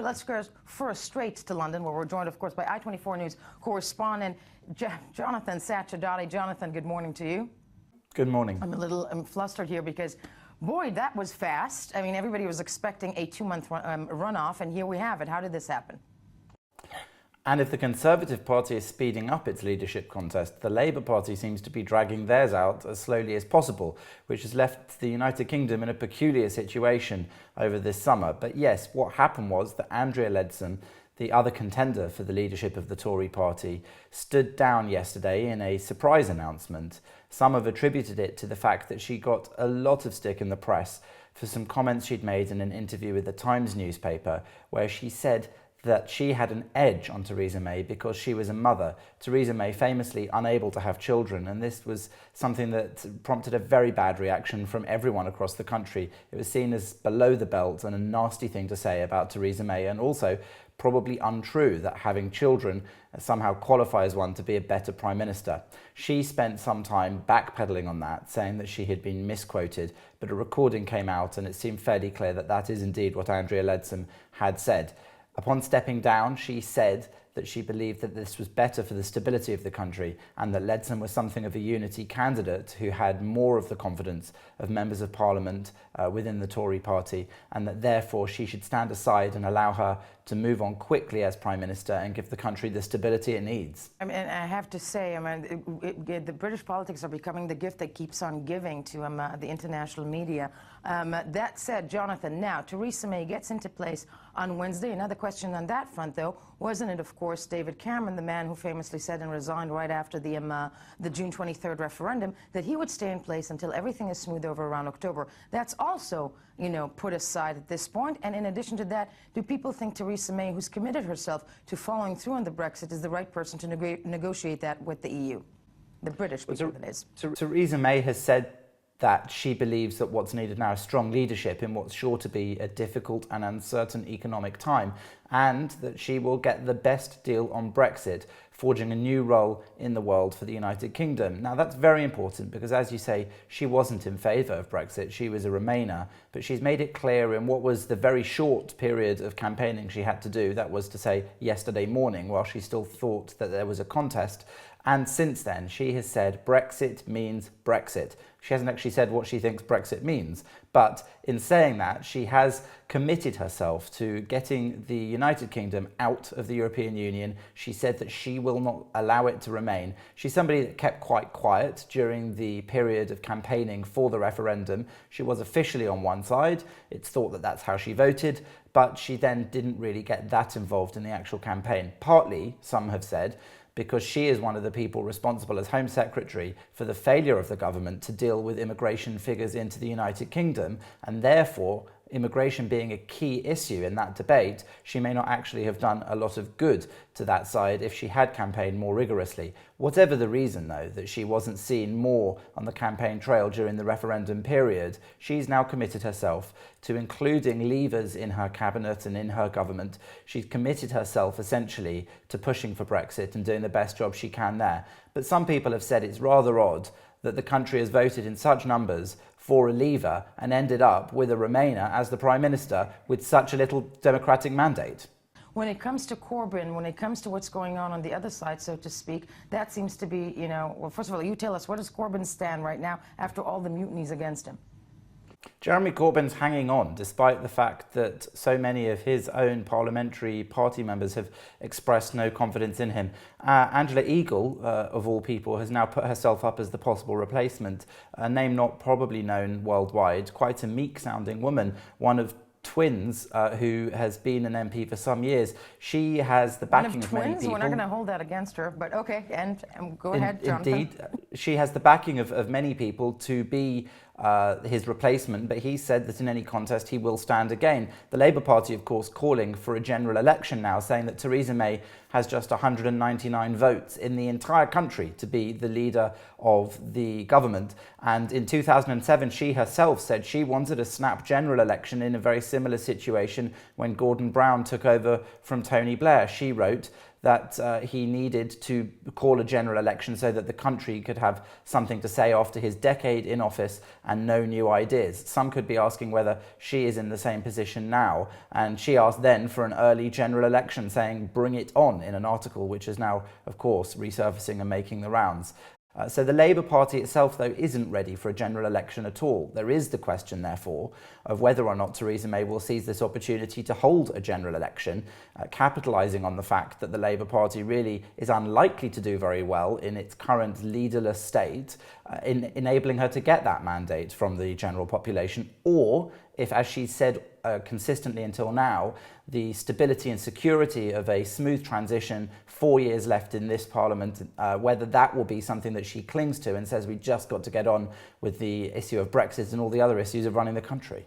Let's go first straight to London, where we're joined, of course, by I-24 News correspondent Jonathan Sacerdoti. Jonathan, good morning to you. Good morning. I'm flustered here because, boy, that was fast. I mean, everybody was expecting a two-month runoff, and here we have it. How did this happen? And if the Conservative Party is speeding up its leadership contest, the Labour Party seems to be dragging theirs out as slowly as possible, which has left the United Kingdom in a peculiar situation over this summer. But yes, what happened was that Andrea Leadsom, the other contender for the leadership of the Tory party, stood down yesterday in a surprise announcement. Some have attributed it to the fact that she got a lot of stick in the press for some comments she'd made in an interview with the Times newspaper, where she said that she had an edge on Theresa May because she was a mother. Theresa May famously unable to have children, and this was something that prompted a very bad reaction from everyone across the country. It was seen as below the belt and a nasty thing to say about Theresa May, and also probably untrue that having children somehow qualifies one to be a better Prime Minister. She spent some time backpedaling on that, saying that she had been misquoted, but a recording came out and it seemed fairly clear that that is indeed what Andrea Leadsom had said. Upon stepping down, she said that she believed that this was better for the stability of the country and that Leadsom was something of a unity candidate who had more of the confidence of members of Parliament within the Tory party, and that therefore she should stand aside and allow her to move on quickly as Prime Minister and give the country the stability it needs. I mean, I have to say, the British politics are becoming the gift that keeps on giving to the international media. That said, Jonathan, now Theresa May gets into place on Wednesday. Another question on that front, though, wasn't it, of course, David Cameron, the man who famously said and resigned right after the June 23rd referendum, that he would stay in place until everything is smoothed over around October. That's also, put aside at this point. And in addition to that, do people think Theresa May, who's committed herself to following through on the Brexit, is the right person to negotiate that with the EU? The British people, that is. Theresa May has said that she believes that what's needed now is strong leadership in what's sure to be a difficult and uncertain economic time, and that she will get the best deal on Brexit, forging a new role in the world for the United Kingdom. Now, that's very important because, as you say, she wasn't in favour of Brexit. She was a Remainer, but she's made it clear in what was the very short period of campaigning she had to do, that was to say yesterday morning, while she still thought that there was a contest. And since then, she has said Brexit means Brexit. She hasn't actually said what she thinks Brexit means, but in saying that, she has committed herself to getting the United Kingdom out of the European Union. She said that she will not allow it to remain. She's somebody that kept quite quiet during the period of campaigning for the referendum. She was officially on one side. It's thought that that's how she voted, but she then didn't really get that involved in the actual campaign. Partly, some have said, because she is one of the people responsible as Home Secretary for the failure of the government to deal with immigration figures into the United Kingdom, and therefore immigration being a key issue in that debate, she may not actually have done a lot of good to that side if she had campaigned more rigorously. Whatever the reason, though, that she wasn't seen more on the campaign trail during the referendum period, she's now committed herself to including Leavers in her cabinet and in her government. She's committed herself essentially to pushing for Brexit and doing the best job she can there. But some people have said it's rather odd that the country has voted in such numbers for a Leaver and ended up with a Remainer as the Prime Minister with such a little democratic mandate. When it comes to Corbyn, when it comes to what's going on the other side, so to speak, that seems to be, well, first of all, you tell us, where does Corbyn stand right now after all the mutinies against him? Jeremy Corbyn's hanging on, despite the fact that so many of his own parliamentary party members have expressed no confidence in him. Angela Eagle, of all people, has now put herself up as the possible replacement, a name not probably known worldwide, quite a meek-sounding woman, one of twins who has been an MP for some years. She has the backing of many people. We're not going to hold that against her, but okay, and go ahead, Jonathan. Indeed, she has the backing of many people to be his replacement, but he said that in any contest he will stand again. The Labour Party, of course, calling for a general election now, saying that Theresa May has just 199 votes in the entire country to be the leader of the government. And in 2007, she herself said she wanted a snap general election in a very similar situation when Gordon Brown took over from Tony Blair. She wrote that he needed to call a general election so that the country could have something to say after his decade in office and no new ideas. Some could be asking whether she is in the same position now, and she asked then for an early general election, saying bring it on, in an article which is now, of course, resurfacing and making the rounds. So the Labour Party itself, though, isn't ready for a general election at all. There is the question, therefore, of whether or not Theresa May will seize this opportunity to hold a general election, capitalising on the fact that the Labour Party really is unlikely to do very well in its current leaderless state, in enabling her to get that mandate from the general population, or if, as she said consistently until now, the stability and security of a smooth transition, 4 years left in this parliament, whether that will be something that she clings to and says we just got to get on with the issue of Brexit and all the other issues of running the country.